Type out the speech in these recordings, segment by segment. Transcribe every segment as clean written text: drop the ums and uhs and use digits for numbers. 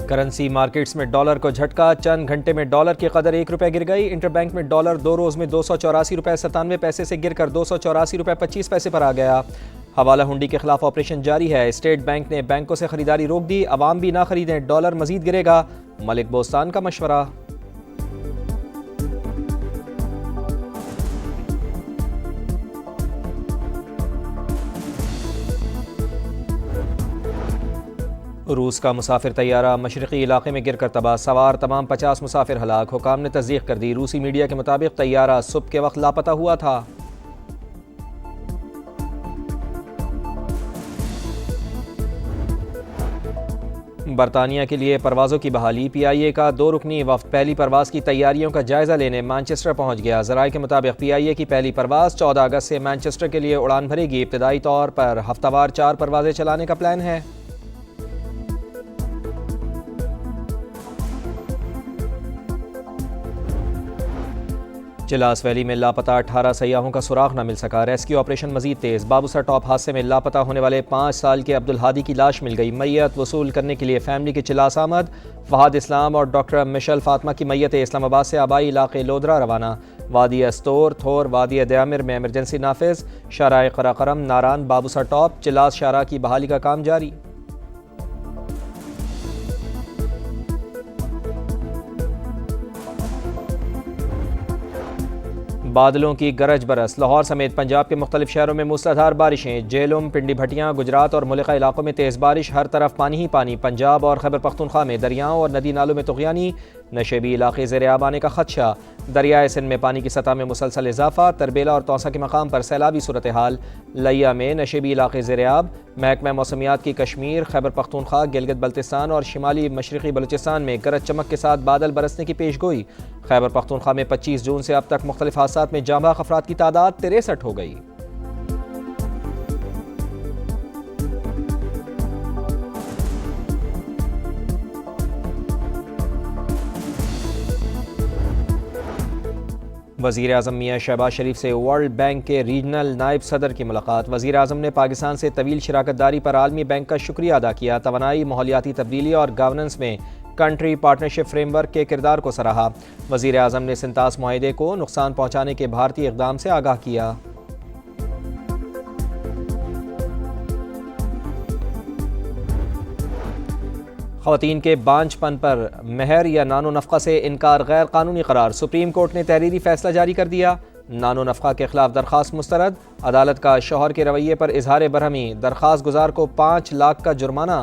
Currency markets میں dollar کو جھٹکا، چند گھنٹے میں ڈالر کی قدر 1 روپے گر گئی۔ انٹر بینک میں ڈالر 2 روز میں 284 روپے 97 پیسے سے گر کر 284 روپے 25 پیسے پر آ گیا۔ حوالہ ہنڈی کے خلاف آپریشن جاری ہے، اسٹیٹ بینک نے بینکوں سے خریداری روک دی، عوام بھی نہ خریدیں، ڈالر مزید گرے گا، ملک بوستان کا مشورہ۔ روس کا مسافر طیارہ مشرقی علاقے میں گر کر تباہ، سوار تمام 50 مسافر ہلاک، حکام نے تصدیق کر دی۔ روسی میڈیا کے مطابق طیارہ صبح کے وقت لاپتہ ہوا تھا۔ برطانیہ کے لیے پروازوں کی بحالی، پی آئی اے کا 2 رکنی وفد پہلی پرواز کی تیاریوں کا جائزہ لینے مانچسٹر پہنچ گیا۔ ذرائع کے مطابق پی آئی اے کی پہلی پرواز 14 اگست سے مانچسٹر کے لیے اڑان بھرے گی۔ ابتدائی طور پر ہفتہ وار 4 پروازیں چلانے کا پلان ہے۔ چلاس ویلی میں لاپتہ 18 سیاحوں کا سراغ نہ مل سکا، ریسکیو آپریشن مزید تیز۔ بابوسا ٹاپ حادثے میں لاپتہ ہونے والے 5 سال کے عبدالہادی کی لاش مل گئی، میت وصول کرنے کے لیے فیملی کے چلاس آمد۔ فہد اسلام اور ڈاکٹر مشل فاطمہ کی میت اسلام آباد سے آبائی علاقے لودرا روانہ۔ وادی استور، تھور، وادی دیامر میں ایمرجنسی نافذ، شارع قراقرم، ناران، بابوسا ٹاپ، چلاس شارع کی بحالی کا کام جاری۔ بادلوں کی گرج برس، لاہور سمیت پنجاب کے مختلف شہروں میں موسلادھار بارشیں، جہلم، پنڈی بھٹیاں، گجرات اور ملکہ علاقوں میں تیز بارش، ہر طرف پانی ہی پانی۔ پنجاب اور خیبر پختونخوا میں دریاؤں اور ندی نالوں میں طغیانی، نشیبی علاقے زیر آب آنے کا خدشہ۔ دریائے سندھ میں پانی کی سطح میں مسلسل اضافہ، تربیلا اور توسا کے مقام پر سیلابی صورتحال۔ لیا میں نشیبی علاقے زیر آب۔ محکمہ موسمیات کی کشمیر، خیبر پختونخوا، گلگت بلتستان اور شمالی مشرقی بلوچستان میں گرج چمک کے ساتھ بادل برسنے کی پیش گوئی۔ خیبر پختونخوا میں 25 جون سے اب تک مختلف حادثات میں جاں بحق افراد کی تعداد 63 ہو گئی۔ وزیر اعظم میاں شہباز شریف سے ورلڈ بینک کے ریجنل نائب صدر کی ملاقات۔ وزیر اعظم نے پاکستان سے طویل شراکت داری پر عالمی بینک کا شکریہ ادا کیا، توانائی، ماحولیاتی تبدیلی اور گورننس میں کنٹری پارٹنرشپ فریم ورک کے کردار کو سراہا۔ وزیر اعظم نے سنتاس معاہدے کو نقصان پہنچانے کے بھارتی اقدام سے آگاہ کیا۔ خواتین کے بانجھ پن پر مہر یا نان و نفقہ سے انکار غیر قانونی قرار، سپریم کورٹ نے تحریری فیصلہ جاری کر دیا۔ نان و نفقہ کے خلاف درخواست مسترد، عدالت کا شوہر کے رویے پر اظہار برہمی، درخواست گزار کو 5 لاکھ کا جرمانہ۔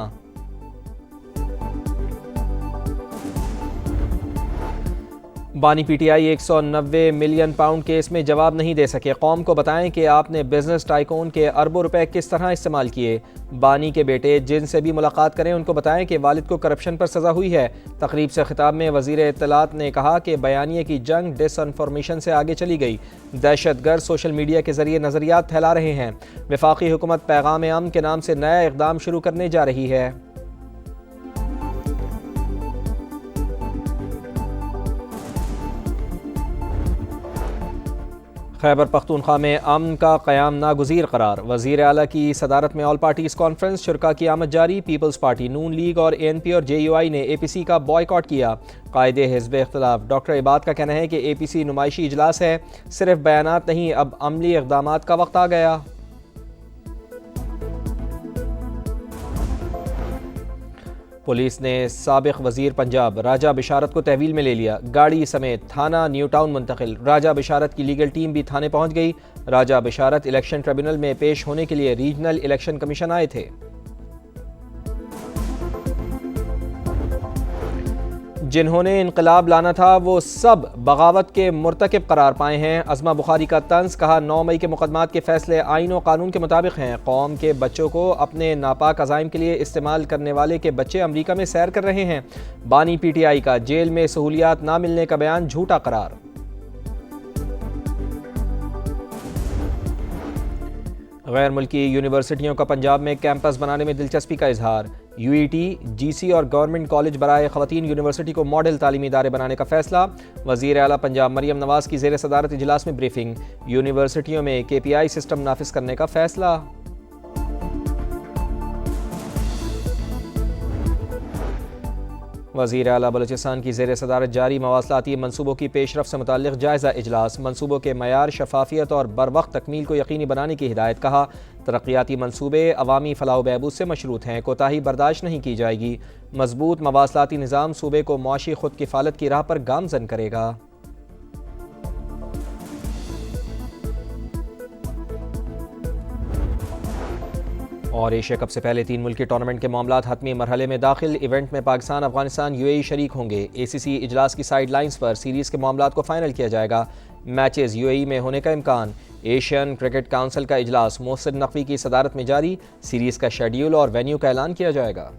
بانی P T I 190 million pound case میں جواب نہیں دے سکے، قوم کو بتائیں کہ آپ نے بزنس ٹائکون کے اربوں روپے کس طرح استعمال کیے۔ بانی کے بیٹے جن سے بھی ملاقات کریں ان کو بتائیں کہ والد کو کرپشن پر سزا ہوئی ہے۔ تقریب سے خطاب میں وزیر اطلاعات نے کہا کہ بیانیے کی جنگ ڈس انفارمیشن سے آگے چلی گئی، دہشت گرد سوشل میڈیا کے ذریعے نظریات پھیلا رہے ہیں۔ وفاقی حکومت پیغام امن کے نام سے نیا اقدام شروع کرنے جا رہی ہے۔ خیبر پختونخوا میں امن کا قیام ناگزیر قرار، وزیر اعلیٰ کی صدارت میں آل پارٹیز کانفرنس، شرکاء کی آمد جاری۔ پیپلز پارٹی، نون لیگ اور اے این پی اور جے یو آئی نے اے پی سی کا بائیکاٹ کیا۔ قائد حزب اختلاف ڈاکٹر عباد کا کہنا ہے کہ اے پی سی نمائشی اجلاس ہے، صرف بیانات نہیں، اب عملی اقدامات کا وقت آ گیا۔ پولیس نے سابق وزیر پنجاب راجہ بشارت کو تحویل میں لے لیا، گاڑی سمیت تھانہ نیو ٹاؤن منتقل۔ راجہ بشارت کی لیگل ٹیم بھی تھانے پہنچ گئی۔ راجہ بشارت الیکشن ٹریبونل میں پیش ہونے کے لیے ریجنل الیکشن کمیشن آئے تھے۔ جنہوں نے انقلاب لانا تھا وہ سب بغاوت کے مرتکب قرار پائے ہیں، عظمہ بخاری کا طنز، کہا 9 مئی کے مقدمات کے فیصلے آئین و قانون کے مطابق ہیں۔ قوم کے بچوں کو اپنے ناپاک عزائم کے لیے استعمال کرنے والے کے بچے امریکہ میں سیر کر رہے ہیں۔ بانی پی ٹی آئی کا جیل میں سہولیات نہ ملنے کا بیان جھوٹا قرار۔ غیر ملکی یونیورسٹیوں کا پنجاب میں کیمپس بنانے میں دلچسپی کا اظہار، یو ای ٹی، جی سی اور گورنمنٹ کالج برائے خواتین یونیورسٹی کو ماڈل تعلیمی ادارے بنانے کا فیصلہ۔ وزیر اعلیٰ پنجاب مریم نواز کی زیر صدارت اجلاس میں بریفنگ، یونیورسٹیوں میں کے پی آئی سسٹم نافذ کرنے کا فیصلہ۔ وزیر اعلیٰ بلوچستان کی زیر صدارت جاری مواصلاتی منصوبوں کی پیش رفت سے متعلق جائزہ اجلاس، منصوبوں کے معیار، شفافیت اور بروقت تکمیل کو یقینی بنانے کی ہدایت۔ کہا ترقیاتی منصوبے عوامی فلاح و بہبود سے مشروط ہیں، کوتاہی برداشت نہیں کی جائے گی۔ مضبوط مواصلاتی نظام صوبے کو معاشی خود کفالت کی راہ پر گامزن کرے گا۔ اور ایشیا کپ سے پہلے 3 ملکی ٹورنامنٹ کے معاملات حتمی مرحلے میں داخل، ایونٹ میں پاکستان، افغانستان، UAE شریک ہوں گے۔ ACC اجلاس کی سائیڈ لائنز پر سیریز کے معاملات کو فائنل کیا جائے گا۔ میچز UAE میں ہونے کا امکان۔ ایشین کرکٹ کونسل کا اجلاس محسن نقوی کی صدارت میں جاری، سیریز کا شیڈیول اور وینیو کا اعلان کیا جائے گا۔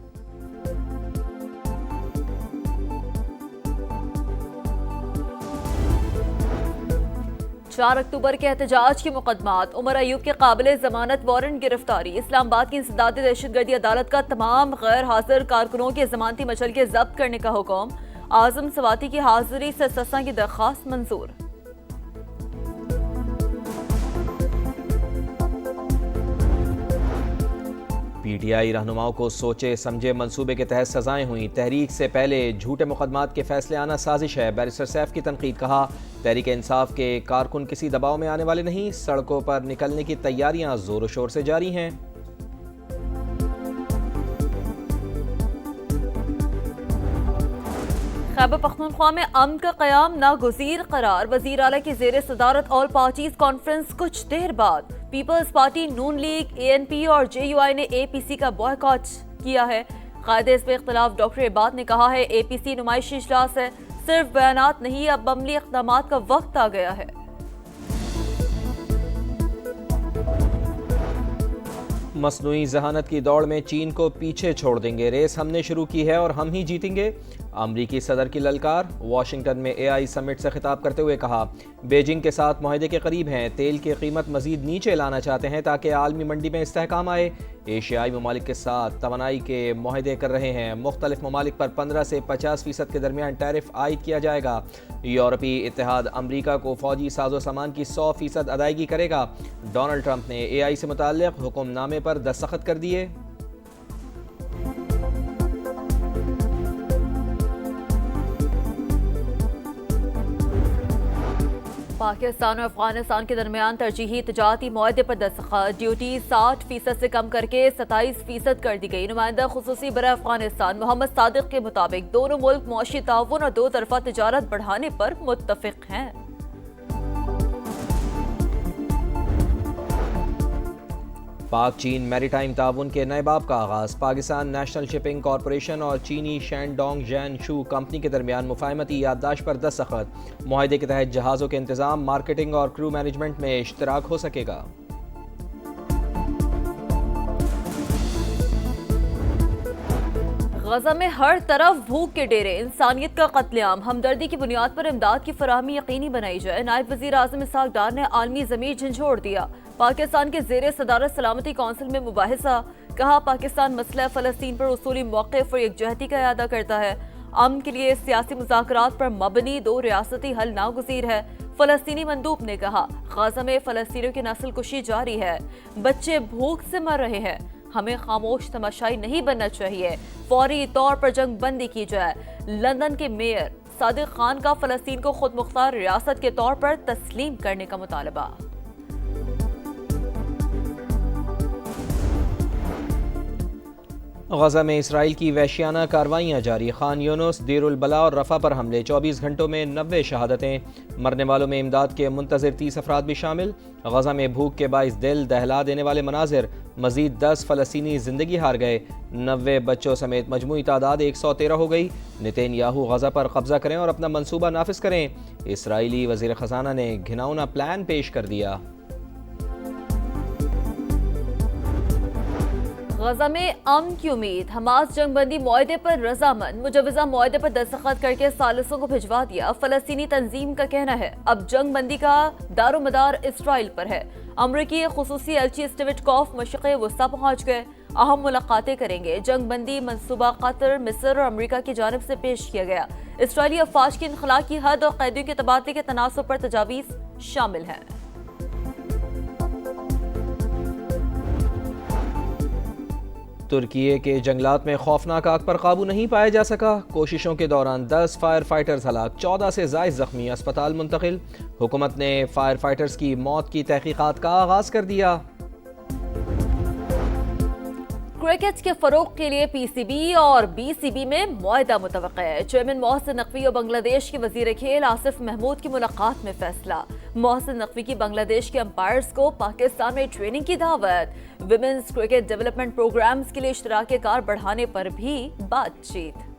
4 اکتوبر کے احتجاج کے مقدمات، عمر ایوب کے قابل ضمانت وارنٹ گرفتاری، اسلام آباد کی انسدادی دہشت گردی عدالت کا تمام غیر حاضر کارکنوں کے ضمانتی مچل کے ضبط کرنے کا حکم، اعظم سواتی کی حاضری سے سساں کی درخواست منظور۔ PTI رہنماؤں کو سوچے سمجھے منصوبے کے تحت سزائیں ہوئیں، تحریک سے پہلے جھوٹے مقدمات کے فیصلے آنا سازش ہے، بیرسٹر سیف کی تنقید۔ کہا تحریک انصاف کے کارکن کسی دباؤ میں آنے والے نہیں، سڑکوں پر نکلنے کی تیاریاں زور و شور سے جاری ہیں۔ خیبر پختونخوا میں امن کا قیام ناگزیر قرار، وزیر اعلیٰ کی زیر صدارت آل پارٹیز کانفرنس کچھ دیر بعد۔ پیپلز پارٹی، نون لیگ، ANP اور JUI نے APC کا بائیکاٹ کیا ہے۔ قائد حزب اختلاف ڈاکٹر عباد نے کہا ہے APC نمائشی اجلاس ہے، صرف بیانات نہیں، اب عملی اقدامات کا وقت آ گیا ہے۔ مصنوعی ذہانت کی دوڑ میں چین کو پیچھے چھوڑ دیں گے، ریس ہم نے شروع کی ہے اور ہم ہی جیتیں گے، امریکی صدر کی للکار۔ واشنگٹن میں AI سمٹ سے خطاب کرتے ہوئے کہا بیجنگ کے ساتھ معاہدے کے قریب ہیں، تیل کی قیمت مزید نیچے لانا چاہتے ہیں تاکہ عالمی منڈی میں استحکام آئے، ایشیائی ممالک کے ساتھ توانائی کے معاہدے کر رہے ہیں، مختلف ممالک پر 15 سے 50% کے درمیان ٹیرف عائد کیا جائے گا، یورپی اتحاد امریکہ کو فوجی ساز و سامان کی 100% ادائیگی کرے گا۔ ڈونلڈ ٹرمپ نے AI سے متعلق حکم نامے پر دستخط کر دیے۔ پاکستان اور افغانستان کے درمیان ترجیحی تجارتی معاہدے پر دستخط، ڈیوٹی 60% سے کم کر کے 27% کر دی گئی۔ نمائندہ خصوصی برائے افغانستان محمد صادق کے مطابق دونوں ملک معاشی تعاون اور 2 طرفہ تجارت بڑھانے پر متفق ہیں۔ پاک چین میری ٹائم تعاون کے نئے باب کا آغاز، پاکستان نیشنل شپنگ کارپوریشن اور چینی شینڈونگ جین شو کمپنی کے درمیان مفاہمتی یادداشت پر دستخط، معاہدے کے تحت جہازوں کے انتظام، مارکیٹنگ اور کرو مینجمنٹ میں اشتراک ہو سکے گا۔ غزہ میں ہر طرف بھوک کے ڈیرے، انسانیت کا قتل عام، ہمدردی کی بنیاد پر امداد کی فراہمی یقینی بنائی جائے۔ نائب وزیر اعظم اسحاق ڈار نے عالمی ضمیر جھنجھوڑ دیا، پاکستان کے زیر صدارت سلامتی کونسل میں مباحثہ۔ کہا پاکستان مسئلہ فلسطین پر اصولی موقف اور یکجہتی کا اعادہ کرتا ہے، امن کے لیے سیاسی مذاکرات پر مبنی 2 ریاستی حل ناگزیر ہے۔ فلسطینی مندوب نے کہا غزہ میں فلسطینیوں کی نسل کشی جاری ہے، بچے بھوک سے مر رہے ہیں، ہمیں خاموش تماشائی نہیں بننا چاہیے، فوری طور پر جنگ بندی کی جائے۔ لندن کے میئر صادق خان کا فلسطین کو خود مختار ریاست کے طور پر تسلیم کرنے کا مطالبہ۔ غزہ میں اسرائیل کی وحشیانہ کارروائیاں جاری، خان یونس، دیر البلا اور رفح پر حملے، 24 گھنٹوں میں 90 شہادتیں، مرنے والوں میں امداد کے منتظر 30 افراد بھی شامل۔ غزہ میں بھوک کے باعث دل دہلا دینے والے مناظر، مزید 10 فلسطینی زندگی ہار گئے، 90 بچوں سمیت مجموعی تعداد 113 ہو گئی۔ نتین یاہو غزہ پر قبضہ کریں اور اپنا منصوبہ نافذ کریں، اسرائیلی وزیر خزانہ نے گھناؤنا پلان پیش کر دیا۔ غزہ میں امن کی امید، حماس جنگ بندی معاہدے پر رضامند، مجوزہ معاہدے پر دستخط کر کے ثالثوں کو بھجوا دیا۔ فلسطینی تنظیم کا کہنا ہے اب جنگ بندی کا دار و مدار اسرائیل پر ہے۔ امریکی خصوصی ایلچی اسٹیوٹ کاف مشرق وسطی پہنچ گئے، اہم ملاقاتیں کریں گے۔ جنگ بندی منصوبہ قطر، مصر اور امریکہ کی جانب سے پیش کیا گیا۔ اسرائیلی افواج کی انخلاء کی حد اور قیدیوں کے تبادلے کے تناسب پر تجاویز شامل ہیں۔ ترکیے کے جنگلات میں خوفناک آگ پر قابو نہیں پایا جا سکا، کوششوں کے دوران 10 فائر فائٹرز ہلاک، 14 سے زائد زخمی، اسپتال منتقل۔ حکومت نے فائر فائٹرز کی موت کی تحقیقات کا آغاز کر دیا۔ کرکٹ کے فروغ کے لیے پی سی بی اور بی سی بی میں معاہدہ متوقع ہے۔ چیئرمین محسن نقوی اور بنگلہ دیش کے وزیر کھیل آصف محمود کی ملاقات میں فیصلہ۔ محسن نقوی کی بنگلہ دیش کے امپائرز کو پاکستان میں ٹریننگ کی دعوت۔ ویمنز کرکٹ ڈیولپمنٹ پروگرامز کے لیے اشتراک کار بڑھانے پر بھی بات چیت۔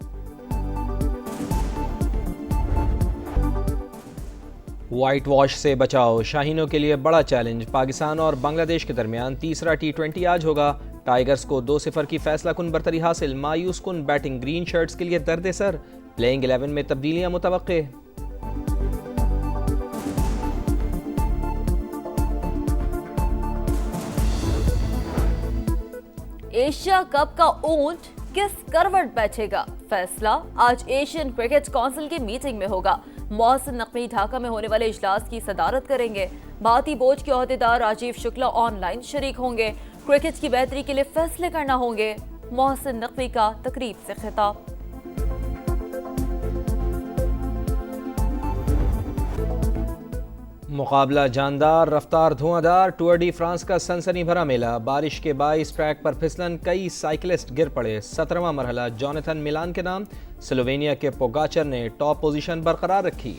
وائٹ واش سے بچاؤ، شاہینوں کے لیے بڑا چیلنج، پاکستان اور بنگلہ دیش کے درمیان تیسرا T20 آج ہوگا۔ ٹائیگرز کو 2-0 کی فیصلہ کن برتری حاصل، مایوس کن بیٹنگ، گرین شرٹس کے لیے درد سر، پلینگ 11 میں تبدیلیاں متوقع۔ ایشیا کپ کا اونٹ کس کروٹ بیٹھے گا، فیصلہ آج ایشین کرکٹ کونسل کی میٹنگ میں ہوگا۔ محسن نقوی ڈھاکہ میں ہونے والے اجلاس کی صدارت کریں گے۔ بھارتی بورڈ کے عہدیدار راجیو شکلا آن لائن شریک ہوں گے۔ کرکٹ کی بہتری کے لیے فیصلے کرنا ہوں گے۔ محسن نقوی کا تقریب سے خطاب۔ مقابلہ جاندار، رفتار دھواں دار، ٹور ڈی فرانس کا سنسنی بھرا میلہ، بارش کے باعث ٹریک پر پھسلن، کئی سائیکلسٹ گر پڑے۔ 17واں مرحلہ جونیتھن ملان کے نام، سلووینیا کے پوگاچر نے ٹاپ پوزیشن برقرار رکھی۔